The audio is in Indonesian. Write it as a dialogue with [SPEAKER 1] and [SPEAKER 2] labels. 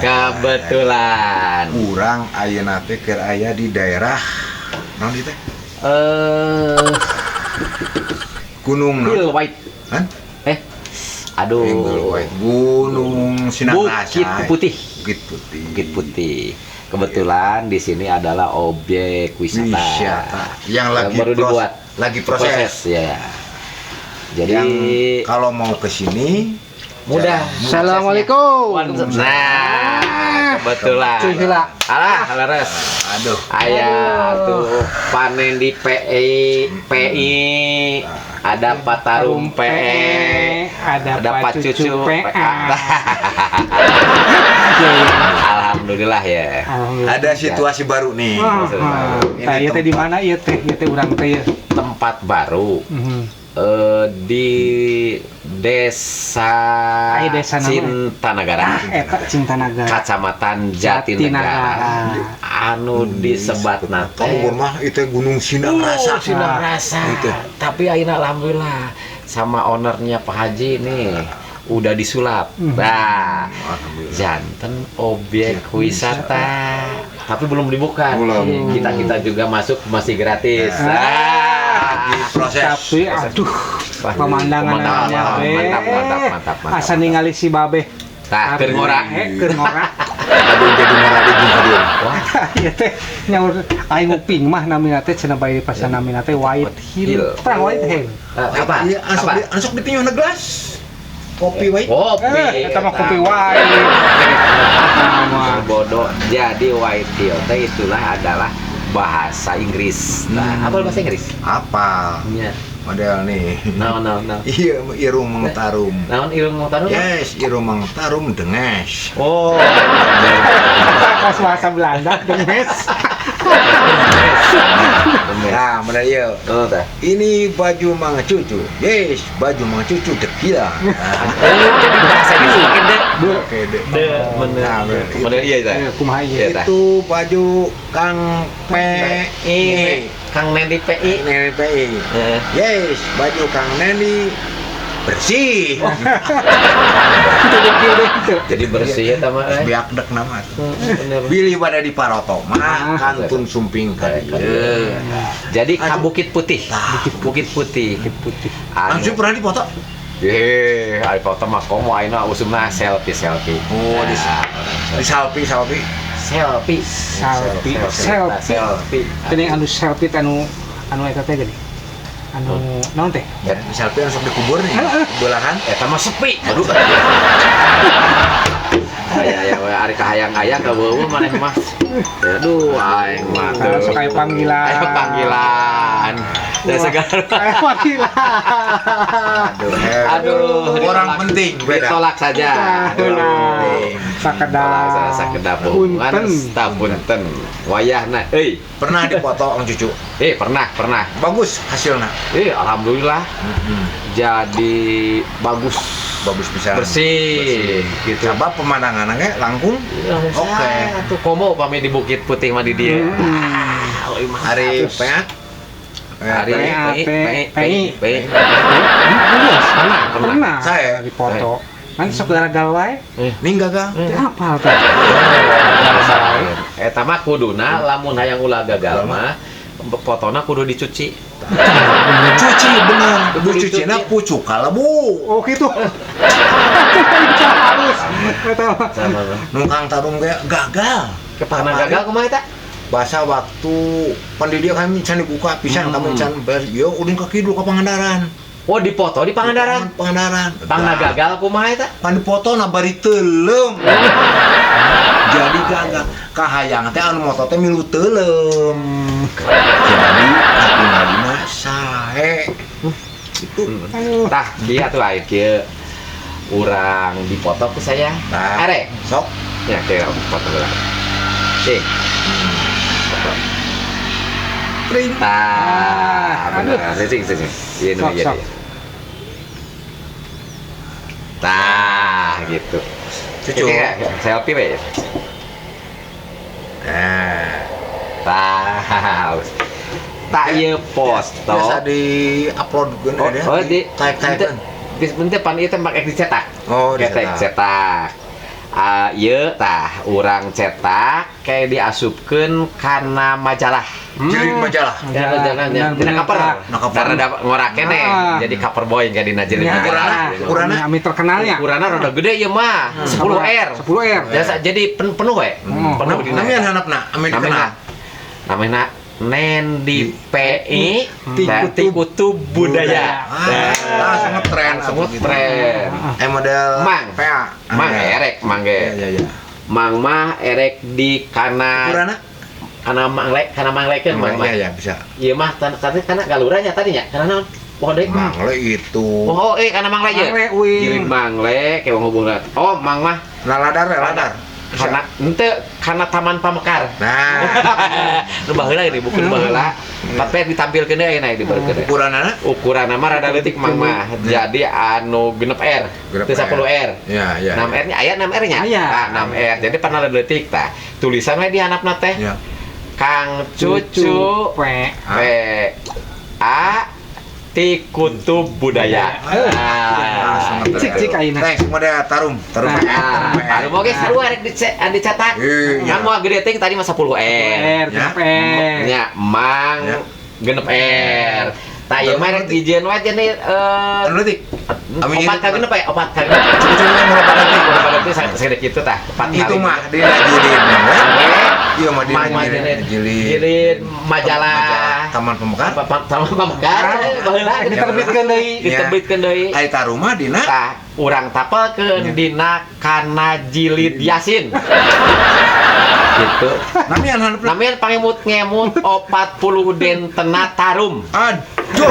[SPEAKER 1] Kebetulan.
[SPEAKER 2] Kurang ayeuna teh keur aya di daerah naon ieu teh? Gunung
[SPEAKER 1] Hill White.
[SPEAKER 2] Hah?
[SPEAKER 1] Aduh.
[SPEAKER 2] Hill White. Gunung Sinang
[SPEAKER 1] Bukit
[SPEAKER 2] Rasa.
[SPEAKER 1] Putih.
[SPEAKER 2] Bukit Putih.
[SPEAKER 1] Bukit Putih. Kebetulan di sini adalah objek wisata
[SPEAKER 2] yang lagi
[SPEAKER 1] baru dibuat,
[SPEAKER 2] lagi proses.
[SPEAKER 1] Ya. Jadi
[SPEAKER 2] Yang kalau mau ke sini
[SPEAKER 1] mudah.
[SPEAKER 3] Assalamualaikum.
[SPEAKER 1] Nah, kebetulan.
[SPEAKER 3] Cihila.
[SPEAKER 1] Alah, res.
[SPEAKER 2] Aduh.
[SPEAKER 1] Ayah tuh panen di PI, ada Patarum PE,
[SPEAKER 3] ada
[SPEAKER 1] Pak Cucu PA. Alhamdulillah ya.
[SPEAKER 2] Ada situasi baru nih.
[SPEAKER 3] Nah, ieu teh di mana ieu teh? Ieu teh urang teh.
[SPEAKER 1] Tempat baru. Di desa Cintanagara, Kecamatan Jatinegara, anu disebat nate
[SPEAKER 2] mah itu Gunung Sinang Rasa.
[SPEAKER 1] Sinang Rasa. Itu. Tapi ayeuna alhamdulillah sama ownernya Pak Haji nih udah disulap. Nah, janten objek wisata, tapi belum dibuka. Kita juga masuk masih gratis.
[SPEAKER 2] Proses.
[SPEAKER 3] Tapi aduh, pemandangannya
[SPEAKER 1] mantap.
[SPEAKER 3] Asa ningali si Babe.
[SPEAKER 1] Tah, keur ngora.
[SPEAKER 2] Aduh jadi ngora di dia.
[SPEAKER 3] Wah, ieu teh nyaur aing nguping mah namina teh cenah bae pasan namina teh White Hill. Perang White Hill.
[SPEAKER 1] Apa?
[SPEAKER 2] Iya, ansok dipinyuhna gelas. Kopi wae.
[SPEAKER 1] Kopi.
[SPEAKER 3] Eta mah kopi wae.
[SPEAKER 1] Bodoh. Jadi White Hill teh itulah adalah bahasa Inggris. Nah, apa bahasa Inggris?
[SPEAKER 2] Apa?
[SPEAKER 1] Iya.
[SPEAKER 2] Model nih.
[SPEAKER 1] No.
[SPEAKER 2] Iya, irung mangtarum.
[SPEAKER 1] Naon irung mangtarum?
[SPEAKER 2] Yes, irung mangtarum denges.
[SPEAKER 1] Oh.
[SPEAKER 3] Pas bahasa Belanda denges.
[SPEAKER 2] Nah, bener ieu.
[SPEAKER 1] Oh, tah.
[SPEAKER 2] Ini baju Mang Cucu. Yes, baju Mang Cucu tequila.
[SPEAKER 1] Jadi bahasa Inggris makin deh.
[SPEAKER 2] Oke deh.
[SPEAKER 1] Bener iya tah.
[SPEAKER 3] Kumaha ieu?
[SPEAKER 2] Itu baju Kang PI.
[SPEAKER 1] Kang Nendi PI.
[SPEAKER 2] Nendi PI. Yes, baju Kang Nendi bersih.
[SPEAKER 1] Jadi bersih ya tama.
[SPEAKER 2] Biak dek nama.
[SPEAKER 1] Bener.
[SPEAKER 2] Bilih pada di Paroto mah kantun sumping ka dieu.
[SPEAKER 1] Jadi ka Bukit Putih. Bukit Putih.
[SPEAKER 2] Langsung pernah dipoto?
[SPEAKER 1] Ari foto mah komo ayeuna usumna selfie.
[SPEAKER 2] Oh, di selfie.
[SPEAKER 3] Teuing anu selfie anu eta teh geuning. Anu naon teh?
[SPEAKER 2] Ya, selfie langsung dikubur nih. Belahan
[SPEAKER 1] Eta mah sepi. Aduh. Aya ari kahayang-hayang ka beueuh maneh mah. Aduh, aing mah teu.
[SPEAKER 3] Sok aya panggilan.
[SPEAKER 1] Da segar.
[SPEAKER 3] Aya panggilan.
[SPEAKER 2] Aduh, orang penting beda.
[SPEAKER 1] Ditolak saja. Sakedap hubungan punten. Wayahna euy.
[SPEAKER 2] Pernah dipoto Ang Cucu?
[SPEAKER 1] Pernah.
[SPEAKER 2] Bagus hasilnya.
[SPEAKER 1] Alhamdulillah. Jadi bagus
[SPEAKER 2] bisa.
[SPEAKER 1] Bersih. Gitu.
[SPEAKER 2] Coba pemandangannya kayak langkung. Oke.
[SPEAKER 1] Tuh komo pami di Bukit Putih mah di dieu.
[SPEAKER 2] Hari peat.
[SPEAKER 3] Pernah.
[SPEAKER 2] Saya
[SPEAKER 3] dipoto. Kan sok gagal wae.
[SPEAKER 2] Ning gagal.
[SPEAKER 3] Apa teh?
[SPEAKER 1] Eta mah kuduna lamun hayang ulah gagal mah fotona kudu dicuci.
[SPEAKER 2] Cuci bener. Cucina pucuk kalebu.
[SPEAKER 3] Oh gitu. Halus. Eta
[SPEAKER 2] Nungkang tarung ge gagal.
[SPEAKER 1] Kepana gagal kumaha eta?
[SPEAKER 2] Bahasa waktu pendidik kami can dibuka pisan kami can yo ulin ka kidul ka Pangandaran.
[SPEAKER 1] Oh dipoto di Pangandaran. Pangna gagal kumaha eta?
[SPEAKER 2] Pan dipoto na bari teuleum. Jadi gagal. Kahayang teh anu moto teh milu teuleum. Jadi katingalina sae. Itu.
[SPEAKER 1] Tah, dia tuh air kieu. Urang dipoto ku saya. Are,
[SPEAKER 2] sok.
[SPEAKER 1] Ya, kieu foto urang. Tah, bener. Sing. Ieu nu jadi. Tah, gitu.
[SPEAKER 2] Cucu.
[SPEAKER 1] Selfie we. Tah. Tak ieu foto.
[SPEAKER 2] Biasa di-uploadkeun ada.
[SPEAKER 1] Oh, di
[SPEAKER 2] type-typean.
[SPEAKER 1] Di sebentar pan ieu teh make dicetak.
[SPEAKER 2] Oh,
[SPEAKER 1] dicetak. Ieu tah urang cetak kayak diasupkeun kana majalah.
[SPEAKER 2] Jilid majalah.
[SPEAKER 1] Ya majalah nya.
[SPEAKER 3] Bener,
[SPEAKER 1] Dina cover.
[SPEAKER 2] Nah, cover.
[SPEAKER 1] Karena da ngora keneh.
[SPEAKER 3] Ah.
[SPEAKER 1] Jadi cover boy kayak dina jilid
[SPEAKER 3] Ya.
[SPEAKER 1] majalah.
[SPEAKER 2] Ukurana?
[SPEAKER 3] Ami terkenalnya.
[SPEAKER 1] Ukuranna rada gede ieu mah. 10 R.
[SPEAKER 3] 10 R.
[SPEAKER 1] Biasa jadi penuh we. Penuh dina.
[SPEAKER 2] Namanya handapna, ame dikenal.
[SPEAKER 1] Namanya Nendi PI
[SPEAKER 3] Tikutu
[SPEAKER 1] Tikutu Budaya.
[SPEAKER 2] Langsung ngetren,
[SPEAKER 1] Langsung ngetren.
[SPEAKER 2] Model
[SPEAKER 1] Mang.
[SPEAKER 2] PA.
[SPEAKER 1] Mang erek mangge.
[SPEAKER 2] Ya.
[SPEAKER 1] Mang mah erek di kana
[SPEAKER 2] Ukurana?
[SPEAKER 1] manglekeun mang mah.
[SPEAKER 2] Ya, bisa.
[SPEAKER 1] Ieu mah tadi kana galuranya tadinya. Kana naon? Poho deuk.
[SPEAKER 2] Mangle itu.
[SPEAKER 1] Oh, kana mangle ye.
[SPEAKER 3] Mangle, wih.
[SPEAKER 1] Jilid mangle kayak ngobongna. Oh, mang mah
[SPEAKER 2] Ladar.
[SPEAKER 1] karena taman pamekar.
[SPEAKER 2] Nah,
[SPEAKER 1] Nu baheula ini buku nu baheula. Tapi ditampilkeun deui ayeuna di baheula.
[SPEAKER 2] ukuranana?
[SPEAKER 1] Ukuran mah rada leutik mang mah. Jadi anu genep R.
[SPEAKER 2] Genep
[SPEAKER 1] Teu 10 R.
[SPEAKER 2] Ya.
[SPEAKER 1] 6 R-nya aya 6 R-nya.
[SPEAKER 3] Aya.
[SPEAKER 1] 6 R. Jadi pernah leutik tah. Tulisan we di handapna teh.
[SPEAKER 2] Ya.
[SPEAKER 1] Kang Cucu
[SPEAKER 3] P.
[SPEAKER 1] P A Tikutu Budaya.
[SPEAKER 3] Cik ayeuna.
[SPEAKER 2] Thanks, model tarum.
[SPEAKER 1] Aduh mau guys, sarua rek dicetak.
[SPEAKER 2] Iya.
[SPEAKER 1] Kan mau gede ting tadi mah 10 R.
[SPEAKER 3] R,
[SPEAKER 2] Ya.
[SPEAKER 3] genep R.
[SPEAKER 1] Nya mang
[SPEAKER 2] Ya.
[SPEAKER 1] genep R. Tah ieu mah rek dijieun wae cenah
[SPEAKER 2] Letik.
[SPEAKER 1] opat ka genep ya, opat ka genep.
[SPEAKER 2] Cucunya murah letik.
[SPEAKER 1] Berapa detik segede kitu tah. Opat
[SPEAKER 2] Itu
[SPEAKER 1] kali.
[SPEAKER 2] mah dia jilid mah. Iya mah dia
[SPEAKER 1] Mang mah jilid majalah
[SPEAKER 2] Taman Pemekar.
[SPEAKER 1] Taman Pamekar baheula
[SPEAKER 3] Diterbitkeun deui.
[SPEAKER 1] diterbitkeun deui.
[SPEAKER 2] Aya tarumah dina
[SPEAKER 1] Tah urang tapelkeun dina kana jilid Yasin. Gitu.
[SPEAKER 2] namian handap.
[SPEAKER 1] Namian pangemut-ngemut 40 dentena tarum.
[SPEAKER 2] Aduh.